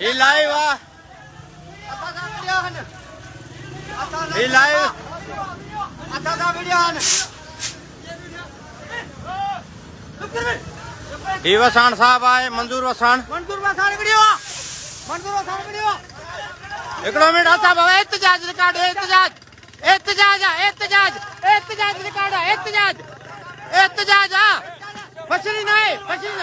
ही live आ ही live ही वसाण साहब आए मंजूर वसाण हिकिड़ो मिनट असां बाबा एहतजाज रिकॉर्ड एहतजाज एहतजाज आहे एहतजाज एहतजाज रिकॉर्ड आहे एहतजाज एहतजाज आहे पछड़ी न आहे पछड़ी न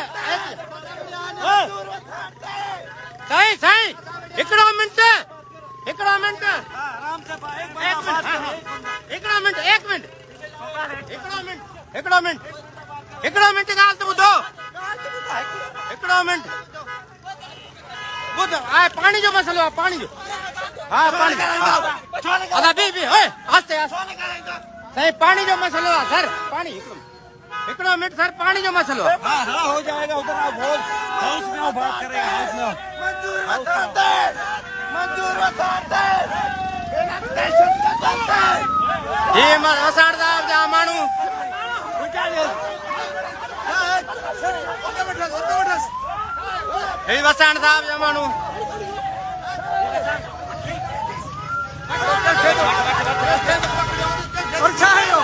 साईं साईं हिकिड़ो मिनट हिकिड़ो मिनट हिकिड़ो मिनट एक मिनट हिकिड़ो मिनट हिकिड़ो मिनट ॻाल्हि त ॿुधो हिकिड़ो मिनट ॿुध आहे पाणी जो मसइलो आहे पाणी जो हाँ पानी अदा भी ओए आस्ते आस्ते सही पानी जो मसलो है सर पानी हिकड़ो मिनट सर पानी जो मसलो है हाँ हाँ हो जाएगा उधर आप हाउस में आओ बात करेंगे हाउस में जी मर वसाण साहब जा मानू ही वसाण साहब जा मानू और क्या है यो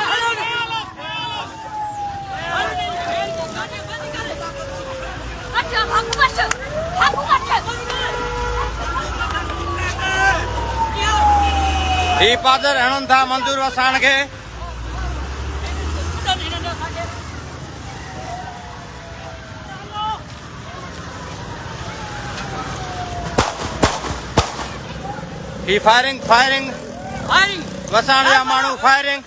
ही पादर हणन था मंजूर वसाण के ही फायरिंग फायरिंग फायरिंग वसाण जा माण्हू फायरिंग